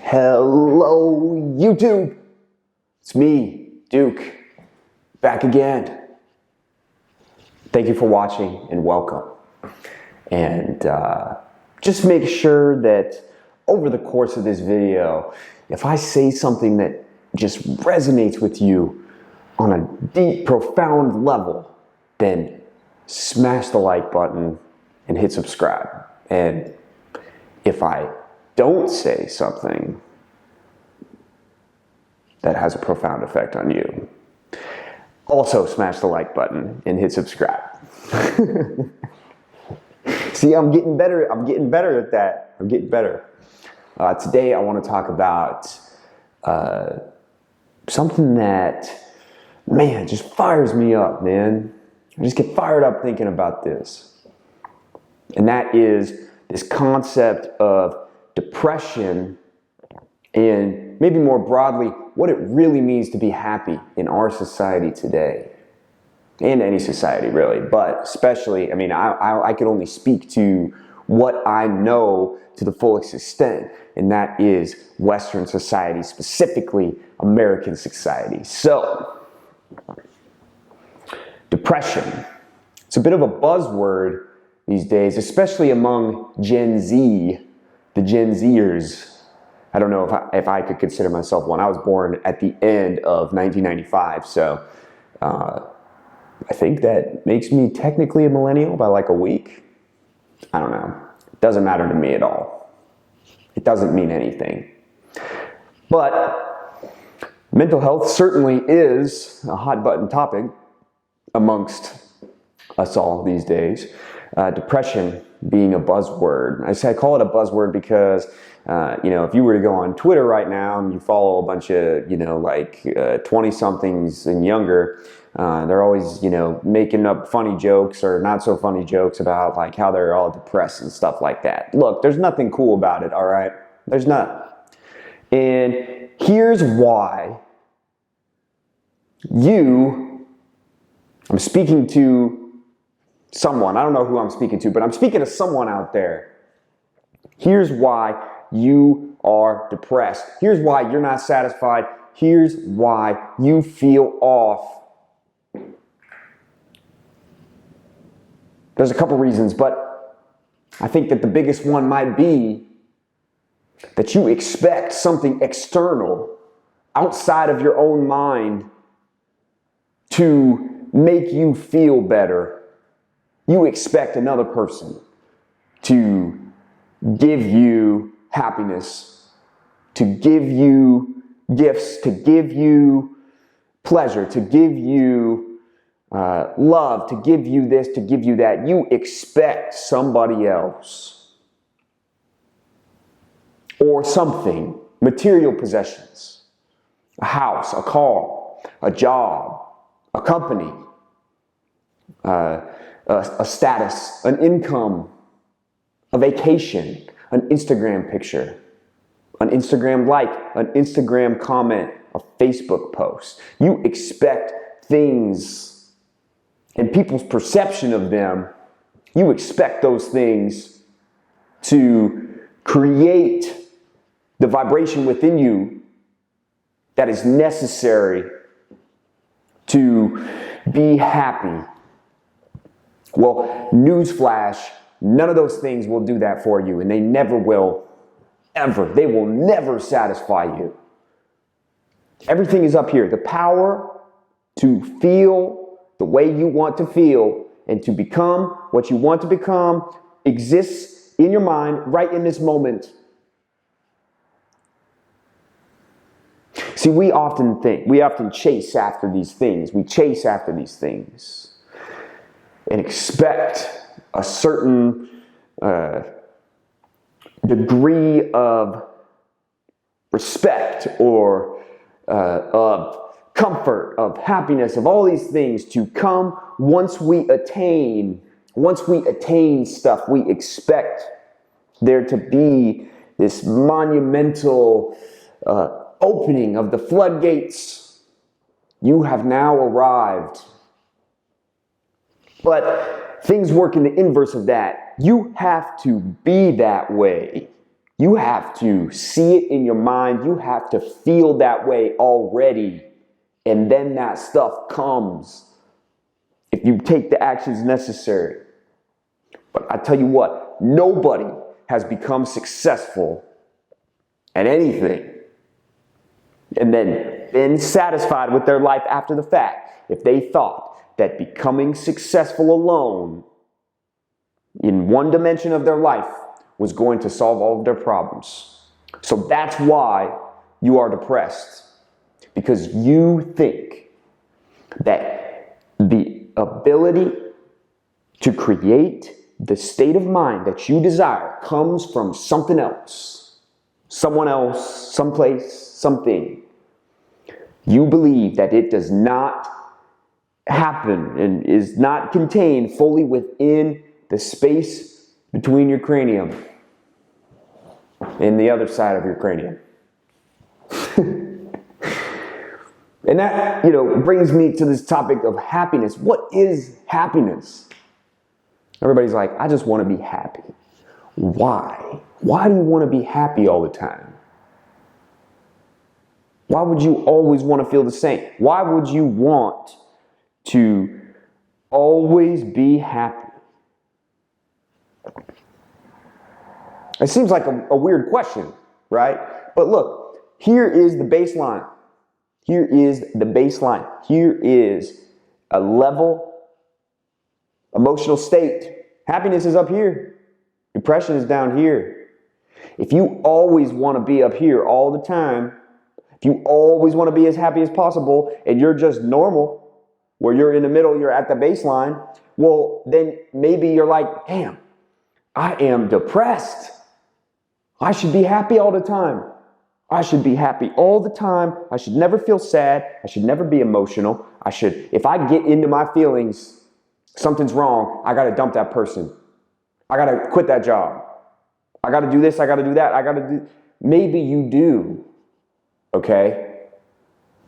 Hello, YouTube. It's me, Duke, back again. Thank you for watching and welcome. And just make sure that over the course of this video, if I say something that just resonates with you on a deep, profound level, then smash the like button and hit subscribe. And if I don't say something that has a profound effect on you, also smash the like button and hit subscribe. See, I'm getting better at that. I'm getting better. Today I want to talk about something that, man, just fires me up, man. I just get fired up thinking about this. And that is this concept of depression, and maybe more broadly, what it really means to be happy in our society today. In any society, really, but especially, I mean, I can only speak to what I know to the fullest extent, and that is Western society, specifically American society. So, depression. It's a bit of a buzzword these days, especially among Gen Z, the Gen Zers. I don't know if I could consider myself one. I was born at the end of 1995, so I think that makes me technically a millennial by like a week. I don't know. It doesn't matter to me at all. It doesn't mean anything. But mental health certainly is a hot button topic amongst us all these days. Depression being a buzzword. I call it a buzzword because, if you were to go on Twitter right now and you follow a bunch of, 20-somethings and younger, they're always, making up funny jokes or not so funny jokes about like how they're all depressed and stuff like that. Look, there's nothing cool about it, all right? There's not. And here's why I'm speaking to someone, I don't know who I'm speaking to, but I'm speaking to someone out there. Here's why you are depressed. Here's why you're not satisfied. Here's why you feel off. There's a couple reasons, but I think that the biggest one might be that you expect something external outside of your own mind to make you feel better. You expect another person to give you happiness, to give you gifts, to give you pleasure, to give you love, to give you this, to give you that. You expect somebody else or something, material possessions, a house, a car, a job, a company, a status, an income, a vacation, an Instagram picture, an Instagram like, an Instagram comment, a Facebook post. You expect things and people's perception of them. You expect those things to create the vibration within you that is necessary to be happy. Well, newsflash, none of those things will do that for you, and they never will, ever. They will never satisfy you. Everything is up here. The power to feel the way you want to feel and to become what you want to become exists in your mind right in this moment. See, we often chase after these things. We chase after these things and expect a certain degree of respect or of comfort, of happiness, of all these things to come once we attain stuff. We expect there to be this monumental opening of the floodgates. You have now arrived. But things work in the inverse of that. You have to be that way You have to see it in your mind. You have to feel that way already. And then that stuff comes if you take the actions necessary. But I tell you what, nobody has become successful at anything and then been satisfied with their life after the fact if they thought that becoming successful alone in one dimension of their life was going to solve all of their problems. So that's why you are depressed, because you think that the ability to create the state of mind that you desire comes from something else, someone else, someplace, something. You believe that it does not happen and is not contained fully within the space between your cranium and the other side of your cranium. And that, brings me to this topic of happiness. What is happiness? Everybody's like, I just want to be happy. Why? Why do you want to be happy all the time? Why would you always want to feel the same? Why would you want to always be happy? It seems like a weird question, right? But look, here is the baseline. Here is the baseline. Here is a level emotional state. Happiness is up here. Depression is down here. If you always want to be up here all the time, if you always want to be as happy as possible, and you're just normal, where you're in the middle, you're at the baseline, well, then maybe you're like, damn, I am depressed. I should be happy all the time. I should be happy all the time. I should never feel sad. I should never be emotional. If I get into my feelings, something's wrong, I got to dump that person. I got to quit that job. I got to do this. I got to do that. Maybe you do. Okay?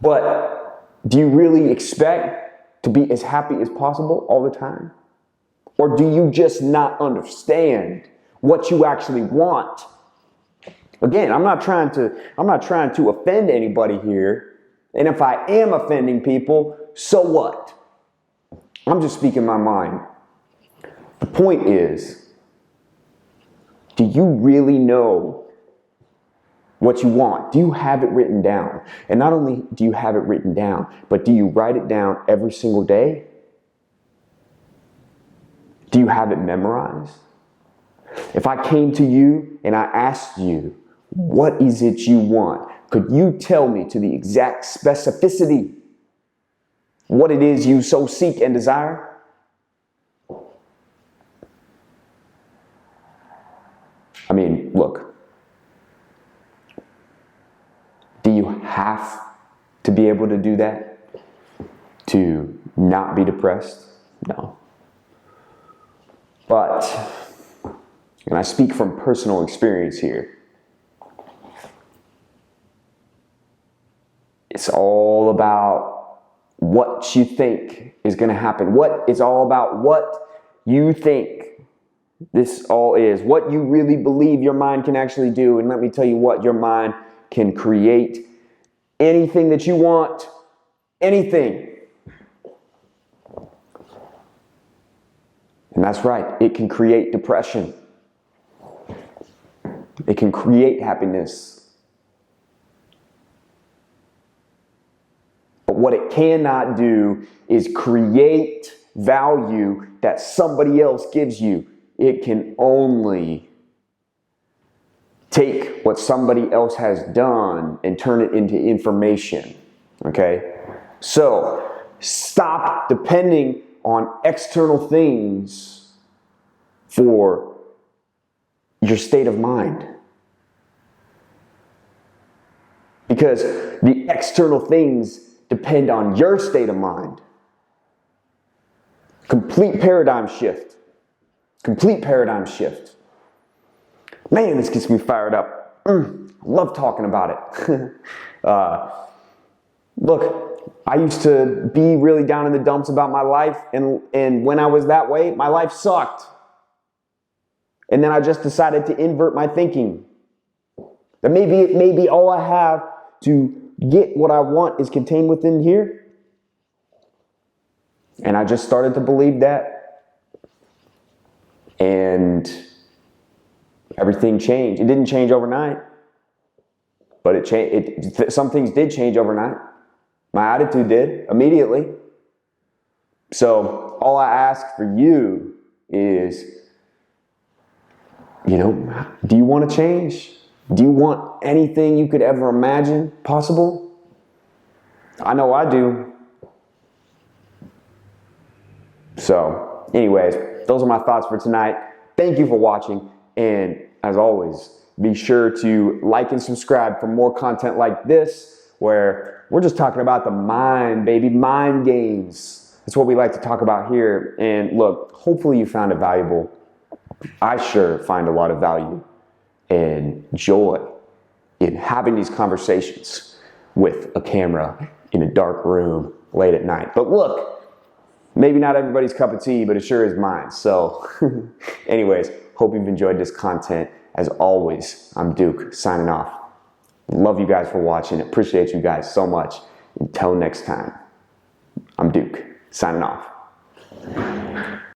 But do you really expect to be as happy as possible all the time? Or do you just not understand what you actually want? Again, I'm not trying to offend anybody here. And if I am offending people, so what? I'm just speaking my mind. The point is, do you really know what you want? Do you have it written down? And not only do you have it written down, but do you write it down every single day? Do you have it memorized? If I came to you and I asked you, what is it you want? Could you tell me to the exact specificity what it is you so seek and desire? I mean, look, do you have to be able to do that to not be depressed? No. But, and I speak from personal experience here, it's all about what you think is going to happen. It's all about what you think this all is. What you really believe your mind can actually do. And let me tell you what, your mind can create anything that you want. Anything. And that's right. It can create depression. It can create happiness. But what it cannot do is create value that somebody else gives you. It can only take what somebody else has done and turn it into information. Okay? So, stop depending on external things for your state of mind. Because the external things depend on your state of mind. Complete paradigm shift. Complete paradigm shift. Man, this gets me fired up. I love talking about it. Look, I used to be really down in the dumps about my life, and when I was that way, my life sucked. And then I just decided to invert my thinking. That maybe all I have to get what I want is contained within here. And I just started to believe that. And everything changed. It didn't change overnight, but it changed. Some things did change overnight. My attitude did immediately. So all I ask for you is, do you want to change? Do you want anything you could ever imagine possible? I know I do. So, anyways, those are my thoughts for tonight. Thank you for watching. And as always, be sure to like and subscribe for more content like this, where we're just talking about the mind, baby, mind games. That's what we like to talk about here. And look, hopefully you found it valuable. I sure find a lot of value and joy in having these conversations with a camera in a dark room late at night. But look, maybe not everybody's cup of tea, but it sure is mine. So anyways, hope you've enjoyed this content. As always, I'm Duke, signing off. Love you guys for watching. Appreciate you guys so much. Until next time, I'm Duke, signing off.